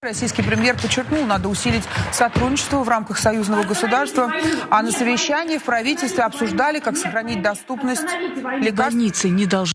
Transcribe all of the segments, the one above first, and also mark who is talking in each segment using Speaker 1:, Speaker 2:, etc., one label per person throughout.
Speaker 1: Российский премьер подчеркнул, надо усилить сотрудничество в рамках союзного государства. А на совещании в правительстве обсуждали, как сохранить доступность лекарств.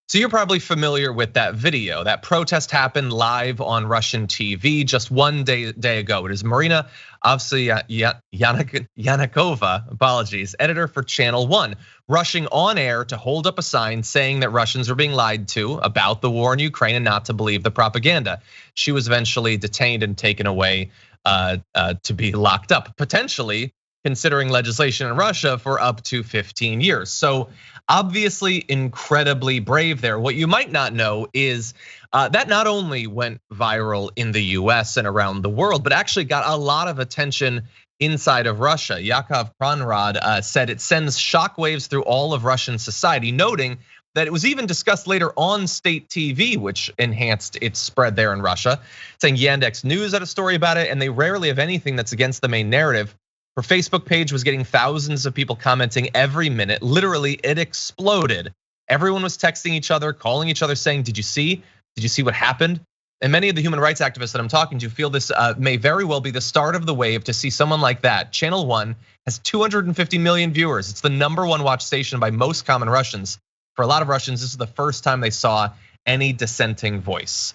Speaker 2: So you're probably familiar with that video. That protest happened live on Russian TV just one day ago. It is Marina Ovsyannikova, apologies, editor for Channel 1, rushing on air to hold up a sign saying that Russians are being lied to about the war in Ukraine and not to believe the propaganda. She was eventually detained and taken away to be locked up, potentially considering legislation in Russia for up to 15 years. So obviously incredibly brave there. What you might not know is that not only went viral in the US and around the world, but actually got a lot of attention inside of Russia. Yakov Conrad said it sends shockwaves through all of Russian society, noting that it was even discussed later on state TV, which enhanced its spread there in Russia, saying Yandex News had a story about it, and they rarely have anything that's against the main narrative. Her Facebook page was getting thousands of people commenting every minute. Literally, it exploded. Everyone was texting each other, calling each other, saying, "Did you see? Did you see what happened?" And many of the human rights activists that I'm talking to feel this may very well be the start of the wave to see someone like that. Channel 1 has 250 million viewers. It's the #1 watch station by most common Russians. For a lot of Russians, this is the first time they saw any dissenting voice.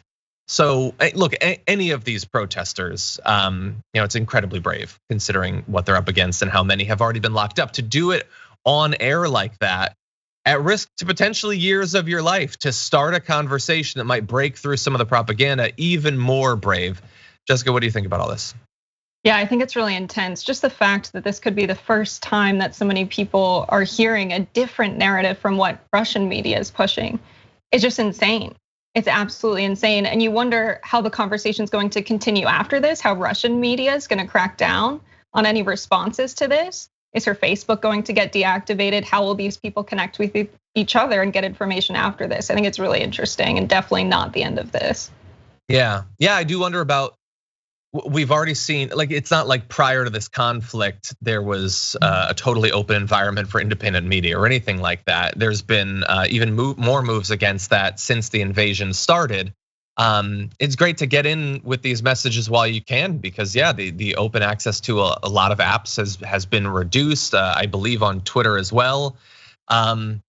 Speaker 2: So look, any of these protesters, it's incredibly brave considering what they're up against and how many have already been locked up. To do it on air like that, at risk to potentially years of your life, to start a conversation that might break through some of the propaganda, even more brave. Jessica, what do you think about all this?
Speaker 3: Yeah, I think it's really intense. Just the fact that this could be the first time that so many people are hearing a different narrative from what Russian media is pushing is just insane. It's absolutely insane. And you wonder how the conversation is going to continue after this, how Russian media is going to crack down on any responses to this. Is her Facebook going to get deactivated? How will these people connect with each other and get information after this? I think it's really interesting and definitely not the end of this.
Speaker 2: Yeah, I do wonder about, we've already seen, like, it's not like prior to this conflict, there was a totally open environment for independent media or anything like that. There's been even more moves against that since the invasion started. It's great to get in with these messages while you can, because the open access to a lot of apps has been reduced, I believe on Twitter as well. And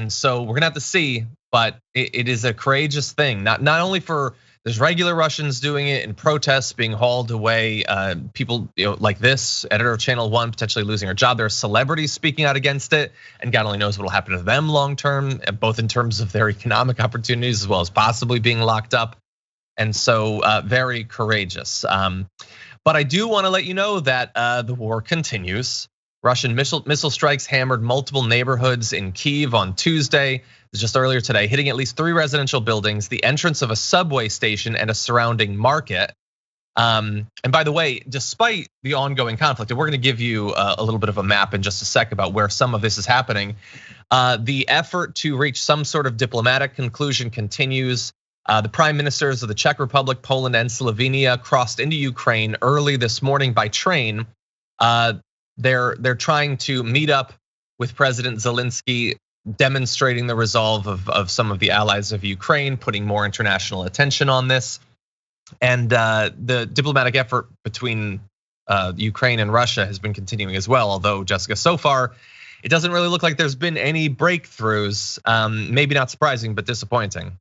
Speaker 2: so we're gonna have to see, but it is a courageous thing, not only for, there's regular Russians doing it in protests, being hauled away. People like this editor of Channel 1 potentially losing her job. There are celebrities speaking out against it, and God only knows what will happen to them long term, both in terms of their economic opportunities as well as possibly being locked up. And so very courageous. But I do want to let you know that the war continues. Russian missile strikes hammered multiple neighborhoods in Kyiv on Tuesday, just earlier today, hitting at least 3 residential buildings, the entrance of a subway station, and a surrounding market. And by the way, despite the ongoing conflict, and we're going to give you a little bit of a map in just a sec about where some of this is happening, the effort to reach some sort of diplomatic conclusion continues. The prime ministers of the Czech Republic, Poland, and Slovenia crossed into Ukraine early this morning by train. They're trying to meet up with President Zelensky, demonstrating the resolve of some of the allies of Ukraine, putting more international attention on this. And the diplomatic effort between Ukraine and Russia has been continuing as well. Although, Jessica, so far, it doesn't really look like there's been any breakthroughs. Maybe not surprising, but disappointing.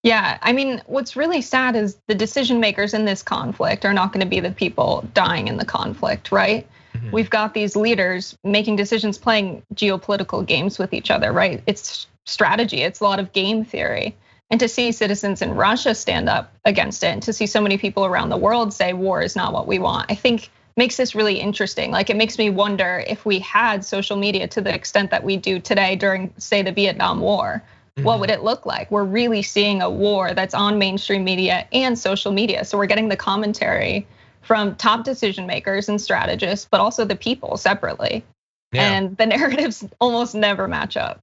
Speaker 3: Yeah, I mean, what's really sad is the decision makers in this conflict are not going to be the people dying in the conflict, right? Mm-hmm. We've got these leaders making decisions, playing geopolitical games with each other, right? It's strategy, it's a lot of game theory. And to see citizens in Russia stand up against it, and to see so many people around the world say war is not what we want, I think makes this really interesting. Like, it makes me wonder if we had social media to the extent that we do today during, say, the Vietnam War, what would it look like? We're really seeing a war that's on mainstream media and social media. So we're getting the commentary from top decision makers and strategists, but also the people separately. Yeah. And the narratives almost never match up.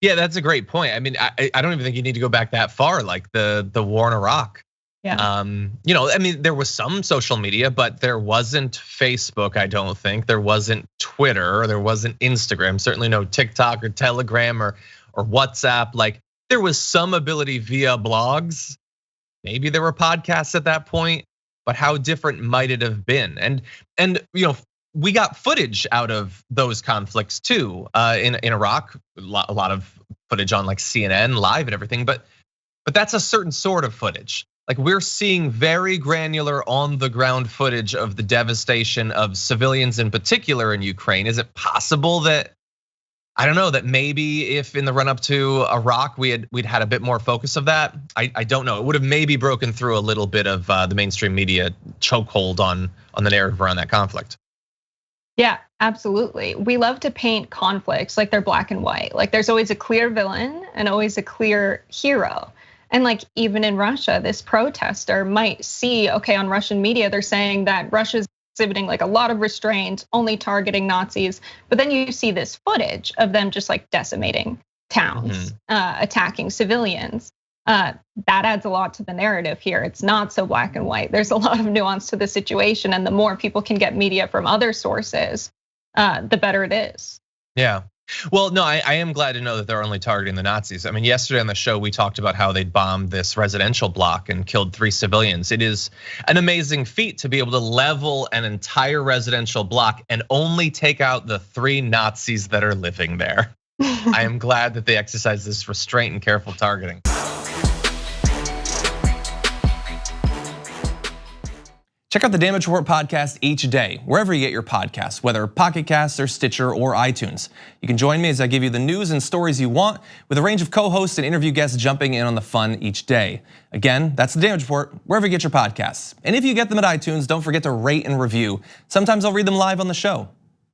Speaker 2: Yeah, that's a great point. I mean, I don't even think you need to go back that far, like the war in Iraq.
Speaker 3: Yeah.
Speaker 2: I mean, there was some social media, but there wasn't Facebook, I don't think. There wasn't Twitter, there wasn't Instagram, certainly no TikTok or Telegram or WhatsApp. Like, there was some ability via blogs, Maybe there were podcasts at that point, but how different might it have been? And we got footage out of those conflicts too in Iraq. A lot of footage on like CNN live and everything, but that's a certain sort of footage. Like we're seeing very granular on the ground footage of the devastation of civilians in particular in Ukraine. Is it possible that, I don't know, that maybe if in the run up to Iraq we'd had a bit more focus of that? I don't know. It would have maybe broken through a little bit of the mainstream media chokehold on the narrative around that conflict.
Speaker 3: Yeah, absolutely. We love to paint conflicts like they're black and white. Like there's always a clear villain and always a clear hero. And like even in Russia, this protester might see, okay, on Russian media, they're saying that Russia's exhibiting like a lot of restraint, only targeting Nazis. But then you see this footage of them just like decimating towns, attacking civilians. That adds a lot to the narrative here. It's not so black and white. There's a lot of nuance to the situation. And the more people can get media from other sources, the better it is.
Speaker 2: Yeah. Well, no, I am glad to know that they're only targeting the Nazis. I mean, yesterday on the show, we talked about how they bombed this residential block and killed 3 civilians. It is an amazing feat to be able to level an entire residential block and only take out the 3 Nazis that are living there. I am glad that they exercise this restraint and careful targeting.
Speaker 4: Check out the Damage Report podcast each day, wherever you get your podcasts, whether Pocket Casts or Stitcher or iTunes. You can join me as I give you the news and stories you want, with a range of co-hosts and interview guests jumping in on the fun each day. Again, that's the Damage Report, wherever you get your podcasts. And if you get them at iTunes, don't forget to rate and review. Sometimes I'll read them live on the show.